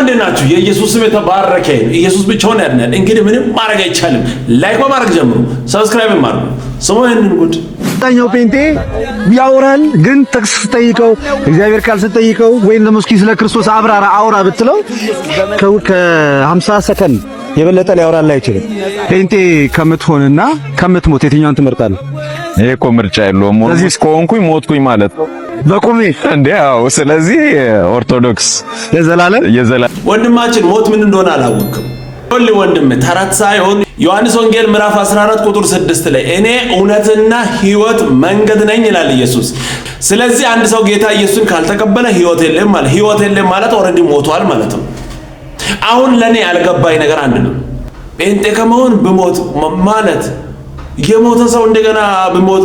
እንዴናችሁ የኢየሱስ ስም የተባረከ ኢየሱስ ብቻውን ያድናል እንግዲህ ምንም ማድረግ አይቻልም ላይክ ማድረግ ጀምሩ ሰብስክራይብ ማድረጉ ሰሞኑን ጉድ ታኛው ፔንቴ ያወራል ግን ጥቅስ ጠይቀው እግዚአብሔር ቃል ጠይቀው ወይም ደግሞ እስኪ ስለ ክርስቶስ አውራ ብትለው ከ50 ሰከንድ የበለጠ ሊያወራል አይችልም ፔንቴ ከምትሆንና ከምትሞት የትኛውን ትመርጣለህ ይሄ እኮ ምርጫ የለውም ስለዚህ እስኮንኩኝ ሞትኩኝ ማለት በቁሜ እንዴው ስለዚህ ኦርቶዶክስ የዘላለም ወንድማችን ሞት ምን እንደሆነ አላወቅም ሁሉ ወንድም ተረት ሳይሆን ዮሐንስ ወንጌል ምዕራፍ 14 ቁጥር 6 ላይ እኔ እውነትና ሕይወት መንገድ ነኝ ይላል ኢየሱስ ስለዚህ አንድ ሰው ጌታ ኢየሱስን ካልተቀበለ ሕይወት የለም ማለት ኦሬዲ ሞቷል ማለት ነው አሁን ለኔ ያልገባኝ ነገር አንድ ነው ጴንጤ ከመሆን ብሞት ማለት የሞተ ሰው እንደገና ብሞት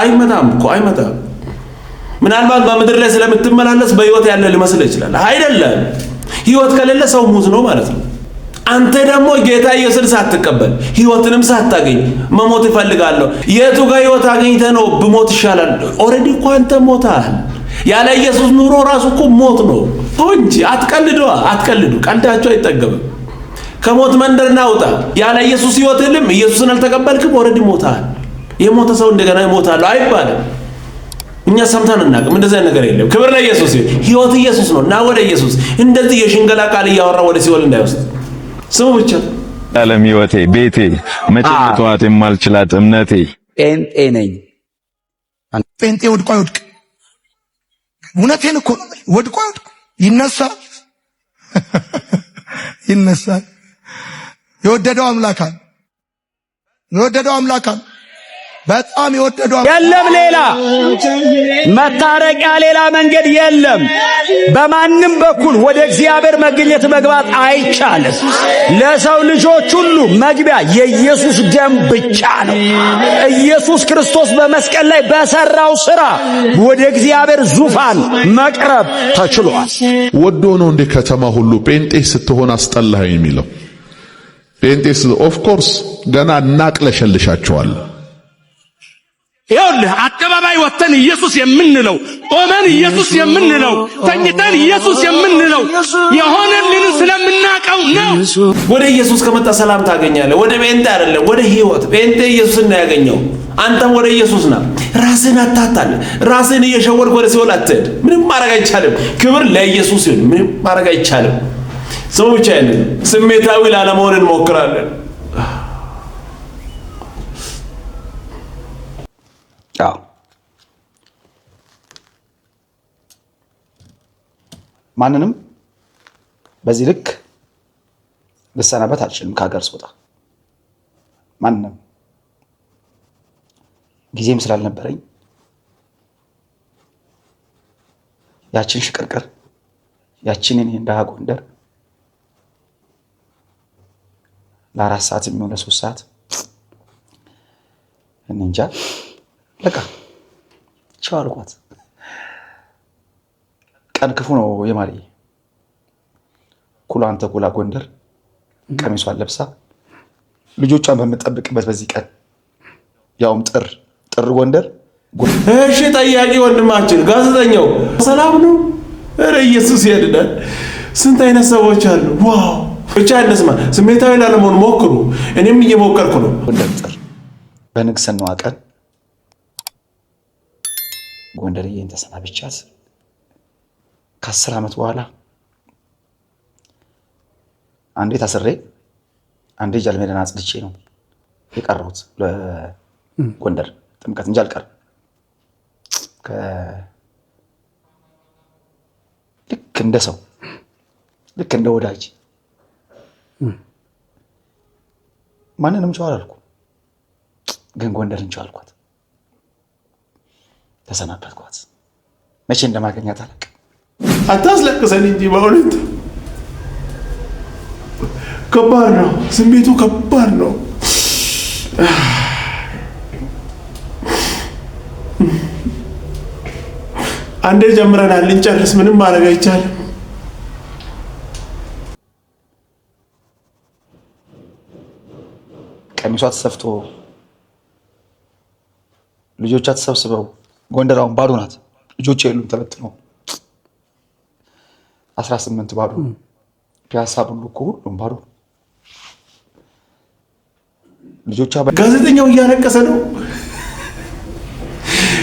አይመጣም ምናልባት በምድር ላይ ስለምትመላለስ በሕይወት ያለ ሊመስል ይችላል አይደለም ሕይወት ከሌለ ሰው ሙት ነው ማለት ነው አንተ ደግሞ ጌታ ኢየሱስን ሳትቀበል ሕይወትንም ሳታገኝ መሞት ይፈልጋለሁ የቱ ጋር ሕይወት አገኝተ ነው ብሞት ይሻላል ኦሬዲ እኮ አንተ ሞታል ያለ ኢየሱስ ኑሮ ራሱ እኮ ሞት ነው እንጂ አትቀልዱ ቀልዳቸው አይጠገብም ከሞት መንደር ናውጣ ያለ ኢየሱስ ሕይወት የለም ኢየሱስን አልተቀበልክም ኦሬዲ ሞታል የሞተ ሰው እንደገና ይሞታል አይባልም እኛ ሰምተን እናቀም እንደዛ ነገር የለም ክብር ለኢየሱስ ሕይወት ኢየሱስ ነው እና ወደ ኢየሱስ እንደዚህ የሽንገላ ቃል ያወራ ወደ ሲኦል እንዳይወስድ ስሙ ብቻ ዓለም ሕይወቴ ቤቴ መቼም ተዋት የማልችላት እምነቴ ጴንጤ ነኝ ጴንጤ ወድቆ አይወድቅ እውነቴን እኮ ወድቆ አይወድቅ ይነሳል የወደደው አምላክ በጣም የወደደው የለም ሌላ መታረቂያ ሌላ መንገድ የለም በማንም በኩል ወደ እግዚአብሔር መግባት አይቻልም ለሰው ልጆች ሁሉ መግቢያ የኢየሱስ ደም ብቻ ነው ኢየሱስ ክርስቶስ በመስቀል ላይ በሰራው ሥራ ወደ እግዚአብሔር ዙፋን መቅረብ ተችሏል ወዶ ነው እንደ ከተማ ሁሉ ጴንጤ ስትሆን አስጠላኸኝ የሚለው ጴንጤስ ኦፍ ኮርስ ገና እናቅለሸልሻቸዋል ይኸውልህ አደባባይ ወተን ኢየሱስ የምንለው ቆመን ኢየሱስ የምንለው ተኝተን ኢየሱስ የምንለው የሆነልን ስለምናቀው ነው ወደ ኢየሱስ ከመጣ ሰላም ታገኛለህ ወደ ጴንጤ አይደለም ወደ ሕይወት ጴንጤ ኢየሱስን ነው ያገኘው አንተም ወደ ኢየሱስ ና ራስን አታታል ራስን እየሸወርክ ወደ ሲኦል አትሄድ ምንም ማድረግ አይቻልም ክብር ለኢየሱስ ይሁን ምንም ማድረግ አይቻልም ሰው ብቻ አይደለም ስሜታዊ ላለመሆን እንሞክራለን ማንንም በዚህ ልክ ልሰናበት አልችልም ከሀገር ስወጣ ማንንም ጊዜም ስላልነበረኝ ያችን ሽቅርቅር ያችን እኔ እንደ ጎንደር ለ4 ሰዓት የሚሆን ለ3 ሰዓት እንጃ ለካ ቻልኳት ቀን ክፉ ነው የማሪ ኩላንተ ኩላ ጎንደር ቀሚሷን ለብሳ ልጆቿን በመጠበቅበት በዚህ ቀን ያውም ጥር ጎንደር እሺ ጠያቂ ወንድማችን ጋዜጠኛው ሰላም ነው ኧረ ኢየሱስ ያድናል ስንት አይነት ሰዎች አሉ ዋው ብቻ እንደስማ ስሜታዊ ላለመሆን ሞክሩ እኔም እየሞከርኩ ነው ጎንደር ጥር በንግስናዋ ቀን ጎንደርዬን ተሰናብቻት ከ10 ዓመት በኋላ አንዴ ታስሬ አንዴ ጃልሜዳን አጽድቼ ነው የቀረሁት ለጎንደር ጥምቀት እንጂ አልቀርም ልክ እንደ ሰው ልክ እንደ ወዳጅ ማንንም ቻው አላልኩም ግን ጎንደርን ቻው አልኳት ተሰናበትኳት መቼ እንደማገኛት አላውቅም አታስለቅሰን እንጂ በእውነት ከባድ ነው ስሜቱ ከባድ ነው አንዴ ጀምረናል ልንጨርስ ምንም ማድረግ አይቻልም ቀሚሷ ተሰፍቶ ልጆቿ ተሰብስበው ጎንደራውን ባዶ ናት ልጆች የሉም ተበትነው 18 ባዶ ፒያሳ ሁሉ እኮ ሁሉም ባዶ ልጆቿ ጋዜጠኛው እያለቀሰ ነው።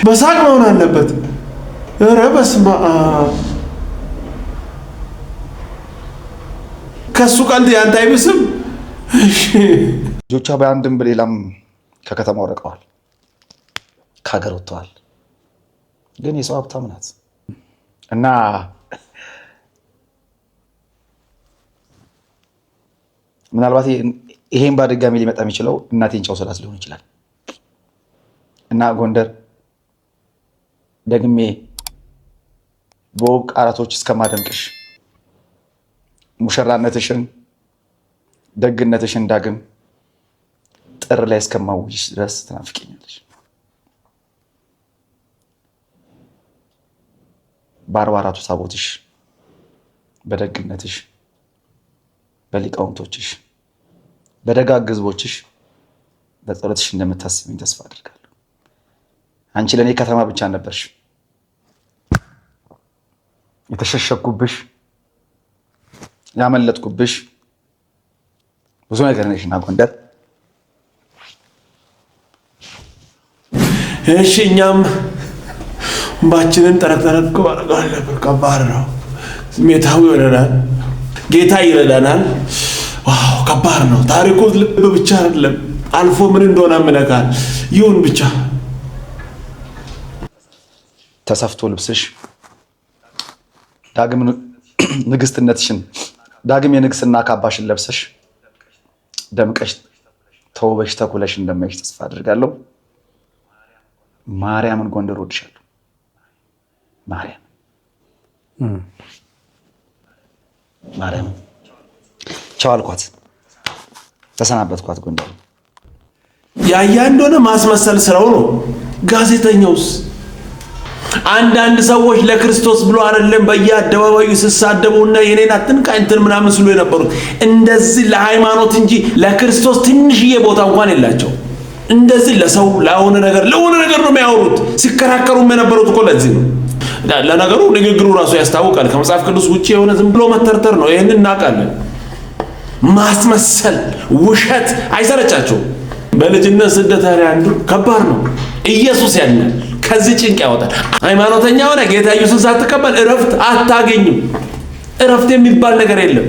በሳቅ መሆን አለበት። ኧረ በስመ አብ ከሱ ቀልድ ያንተ አይብስም። ልጆቿ በአንድም በሌላም ከከተማ ወርቀዋል፣ ከሀገር ወጥተዋል። ግን የሰው ሀብታም ናት እና ምናልባት ይሄን በድጋሚ ሊመጣ የሚችለው እናቴን ጨው ስላት ሊሆን ይችላል። እና ጎንደር ደግሜ በውብ ቃላቶች እስከማደምቅሽ ሙሽራነትሽን ደግነትሽን ዳግም ጥር ላይ እስከማውጅሽ ድረስ ትናፍቂኛለሽ። በ44ቱ ታቦትሽ በደግነትሽ በሊቃውንቶችሽ በደጋግ ሕዝቦችሽ በጸሎትሽ እንደምታስብኝ ተስፋ አድርጋለሁ። አንቺ ለእኔ ከተማ ብቻ ነበርሽ፣ የተሸሸኩብሽ ያመለጥኩብሽ ብዙ ነገር ነሽና ጎንደር። እሺ እኛም እንባችንን ጠረቅ ማድረግ አለብን። ከባድ ነው፣ ስሜታዊ ይሆነናል። ጌታ ይረዳናል። ዋው ከባድ ነው ታሪኩ። ልብ ብቻ አይደለም አልፎ ምን እንደሆነ ምነካል። ይሁን ብቻ ተሰፍቶ ልብስሽ ዳግም ንግስትነትሽን ዳግም የንግስና ካባሽን ለብሰሽ ደምቀሽ ተውበሽ ተኩለሽ እንደማይሽ ተስፋ አድርጋለሁ። ማርያምን ጎንደር ወድሻለሁ። ማርያም ቻው አልኳት፣ ተሰናበትኳት። ጎንደር ያያ እንደሆነ ማስመሰል ስራው ነው። ጋዜጠኛውስ አንዳንድ ሰዎች ለክርስቶስ ብሎ አይደለም በየአደባባዩ ሲሳደቡና የኔን አትንካኝ እንትን ምናምን ስሉ የነበሩት እንደዚህ ለሃይማኖት እንጂ ለክርስቶስ ትንሽዬ ቦታ እንኳን የላቸው። እንደዚህ ለሰው ለሆነ ነገር ነው የሚያወሩት። ሲከራከሩም የነበሩት እኮ ለዚህ ነው። ለነገሩ ንግግሩ ራሱ ያስታውቃል። ከመጽሐፍ ቅዱስ ውጪ የሆነ ዝም ብሎ መተርተር ነው። ይሄንን እናውቃለን። ማስመሰል ውሸት አይሰለቻቸውም። በልጅነት ስደት አንዱ ከባድ ነው። ኢየሱስ ያድናል፣ ከዚህ ጭንቅ ያወጣል። ሃይማኖተኛ ሆነ ጌታ ኢየሱስ ሳትቀበል እረፍት አታገኝም። እረፍት የሚባል ነገር የለም።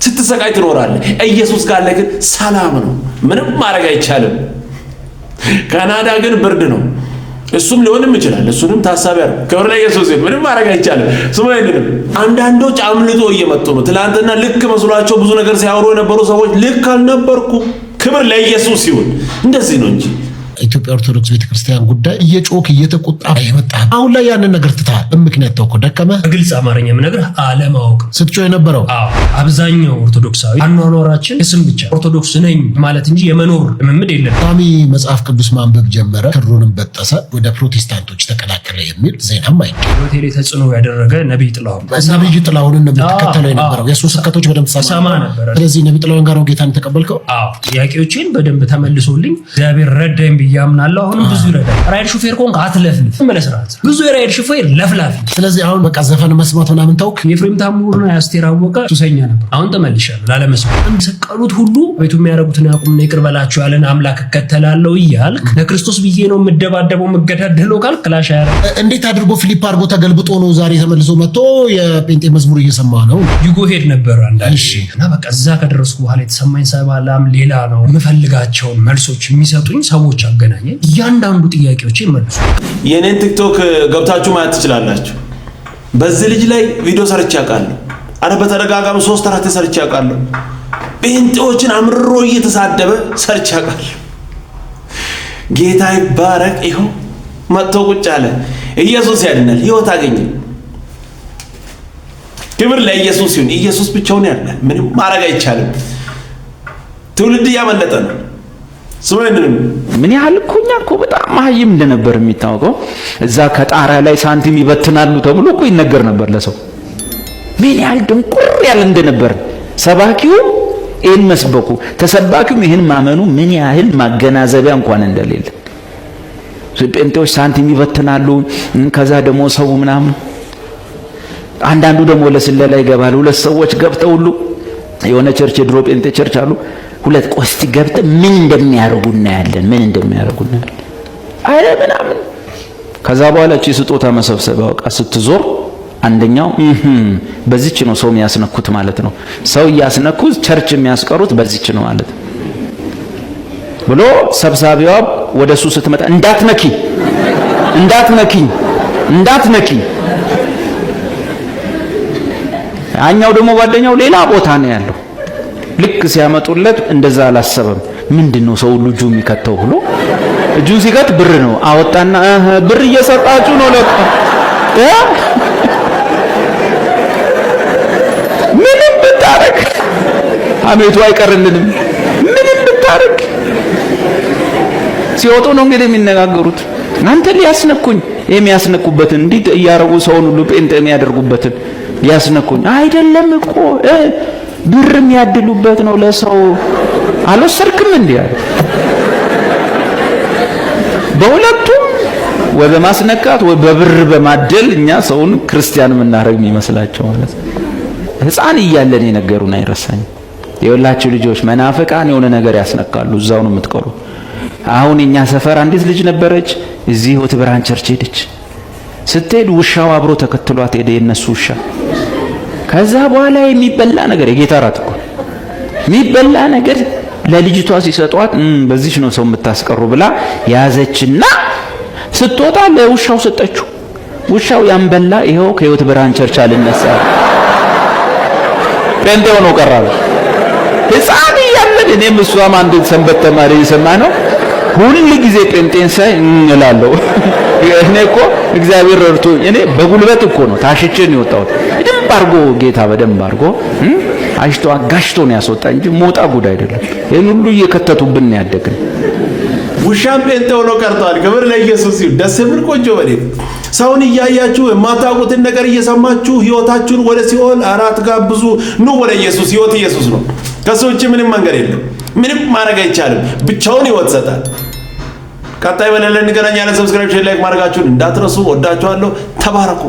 ስትሰቃይ ትኖራለህ። ኢየሱስ ጋር ግን ሰላም ነው። ምንም ማድረግ አይቻልም። ካናዳ ግን ብርድ ነው። እሱም ሊሆንም ይችላል። እሱንም ታሳቢ አድርግ። ክብር ለኢየሱስ ይሁን። ምንም ማድረግ አይቻልም። ስሙ አይደለም። አንዳንዶች አምልጦ እየመጡ ነው። ትላንትና ልክ መስሏቸው ብዙ ነገር ሲያወሩ የነበሩ ሰዎች ልክ አልነበርኩም። ክብር ለኢየሱስ ይሁን። እንደዚህ ነው እንጂ ኢትዮጵያ ኦርቶዶክስ ቤተክርስቲያን ጉዳይ እየጮክ እየተቆጣ የመጣ አሁን ላይ ያንን ነገር ትተሃል። በምክንያት ተውኮ ደከመ። በግልጽ አማርኛ የምነግርህ አለማወቅ ስትጮህ የነበረው አብዛኛው ኦርቶዶክሳዊ አኗኗራችን የስም ብቻ ኦርቶዶክስ ነኝ ማለት እንጂ የመኖር ልምምድ የለም። ሳሚ መጽሐፍ ቅዱስ ማንበብ ጀመረ፣ ክሩንም በጠሰ፣ ወደ ፕሮቴስታንቶች ተቀላቀለ የሚል ዜናም አይደለም። ሆቴል ተጽዕኖ ያደረገ ነብይ ጥላሁን ነበር ተከተለው የነበረው። የሱ ስብከቶች በደንብ ሰማ ነበር። ስለዚህ ነብይ ጥላሁን ጋር ነው ጌታን ተቀበልከው? ጥያቄዎችን በደንብ ተመልሶልኝ እግዚአብሔር ረዳኝ ያምናለሁ። አሁንም ብዙ ይረዳል። ራይድ ሹፌር ኮንክ አትለፍልፍ መለስራት ብዙ የራይድ ሹፌር ለፍላፊ። ስለዚህ አሁን በቃ ዘፈን መስማት ምናምን ተውክ። የፍሬም ታምሩና የአስቴር አወቀ ሱሰኛ ነበር። አሁን ተመልሻለሁ ላለመስማት። እንደሰቀሉት ሁሉ ቤቱ የሚያረጉትን ያቁምና ይቅር በላቸው ያለን አምላክ እከተላለሁ እያልክ ለክርስቶስ ብዬ ነው የምደባደበው የምገዳደለው ካልክ ክላሽ ያረ እንዴት አድርጎ ፊሊፕ አድርጎ ተገልብጦ ነው ዛሬ ተመልሶ መጥቶ የጴንጤ መዝሙር እየሰማ ነው? ይጎ ሄድ ነበር አንዳንዴ እና በቃ እዛ ከደረስኩ በኋላ የተሰማኝ ሰላም ሌላ ነው። የምፈልጋቸውን መልሶች የሚሰጡኝ ሰዎች አገናኘ። እያንዳንዱ ጥያቄዎች ይመልሱ። የኔን ቲክቶክ ገብታችሁ ማየት ትችላላችሁ። በዚህ ልጅ ላይ ቪዲዮ ሰርቼ አውቃለሁ። አረ በተደጋጋሚ 3-4 ሰርቼ አውቃለሁ። ጴንጤዎችን አምርሮ እየተሳደበ ሰርቼ አውቃለሁ። ጌታ ይባረክ። ይኸው መጥቶ ቁጭ አለ። ኢየሱስ ያድናል፣ ህይወት አገኘ። ክብር ለኢየሱስ ይሁን። ኢየሱስ ብቻውን ያድናል። ምንም ማድረግ አይቻልም። ትውልድ እያመለጠ ነው። ምን ያህል እኮ እኛ እኮ በጣም መሀይም እንደነበር የሚታወቀው እዛ ከጣሪያ ላይ ሳንቲም ይበትናሉ ተብሎ እኮ ይነገር ነበር ለሰው። ምን ያህል ድንቁር ያለ እንደነበር ሰባኪውም ይህን መስበኩ ተሰባኪውም ይህን ማመኑ ምን ያህል ማገናዘቢያ እንኳን እንደሌለ። ጴንጤዎች ሳንቲም ይበትናሉ፣ ከዛ ደግሞ ሰው ምናምን አንዳንዱ ደግሞ ለስለላ ይገባል። ሁለት ሰዎች ገብተው ሁሉ የሆነ ቸርች የድሮ ጴንጤ ቸርች አሉ። ሁለት ቆስቲ ገብተው ምን እንደሚያደርጉና ያለን ምን እንደሚያደርጉና አረ ምናምን። ከዛ በኋላ እቺ ስጦታ መሰብሰቢያው ዕቃ ስትዞር አንደኛው በዚች ነው ሰው የሚያስነኩት ማለት ነው። ሰው ያስነኩት ቸርች የሚያስቀሩት በዚች ነው ማለት ብሎ ሰብሳቢዋ ወደሱ ስትመጣ እንዳትነኪ አኛው ደግሞ ጓደኛው ሌላ ቦታ ነው ያለው። ልክ ሲያመጡለት እንደዛ አላሰበም። ምንድነው ሰው ሁሉ እጁ የሚከተው ብሎ እጁን ሲከት ብር ነው አወጣና ብር እየሰጣችሁ ነው ለካ ምንም ብታረግ አሜቱ አይቀርልንም። ምንም ብታረግ ሲወጡ ነው እንግዲህ የሚነጋገሩት። አንተ ሊያስነኩኝ የሚያስነኩበትን እንዲህ እያረጉ ሰውን ሁሉ ጴንጤ የሚያደርጉበትን ሊያስነኩኝ አይደለም እኮ ብር የሚያድሉበት ነው ለሰው አልወሰድክም እንዴ አለ። በሁለቱም ወይ በማስነካት ወይ በብር በማደል እኛ ሰውን ክርስቲያን የምናደርግ የሚመስላቸው ማለት ነው። ሕፃን እያለን የነገሩን አይረሳኝ። የወላችሁ ልጆች መናፍቃን የሆነ ነገር ያስነካሉ፣ እዛው ነው የምትቀሩ። አሁን እኛ ሰፈር አንዲት ልጅ ነበረች፣ እዚህ ሕይወት ብርሃን ቸርች ሄደች። ስትሄድ ውሻው አብሮ ተከትሏት ሄደ፣ የነሱ ውሻ። ከዛ በኋላ የሚበላ ነገር የጌታ ራት እኮ የሚበላ ነገር ለልጅቷ ሲሰጧት በዚህ ነው ሰው የምታስቀሩ ብላ ያዘችና ስትወጣ ለውሻው ሰጠችው። ውሻው ያንበላ ይሄው ከሕይወት ብርሃን ቸርች አልነሳ ጴንጤ ሆኖ ቀረ። ሕፃን እያለን እኔም እሷም አንድ ሰንበት ተማሪ የሰማ ነው ሁሉ ጊዜ ጴንጤን ሳይ እላለሁ። እኔ እኮ እግዚአብሔር ረድቶ እኔ በጉልበት እኮ ነው ታሽቼን የወጣሁት። በደንብ አድርጎ ጌታ በደንብ አድርጎ አሽቶ አጋሽቶ ነው ያስወጣ እንጂ ሞጣ ጉድ አይደለም። ይሄን ሁሉ እየከተቱብን ያደግን ውሻም ጴንጤ ሆኖ ቀርቷል። ክብር ለኢየሱስ ይሁን። ደስ የሚል ቆንጆ በሌት ሰውን እያያችሁ የማታውቁትን ነገር እየሰማችሁ ህይወታችሁን ወደ ሲኦል አራት ጋብዙ። ኑ ወደ ኢየሱስ። ህይወት ኢየሱስ ነው። ከሱ ውጭ ምንም መንገድ የለም። ምንም ማድረግ አይቻልም። ብቻውን ህይወት ሰጣል። ቀጣይ በሌላ እንገናኛለን። ሰብስክራይብ፣ ሼር፣ ላይክ ማድረጋችሁን እንዳትረሱ። ወዳችኋለሁ። ተባረኩ።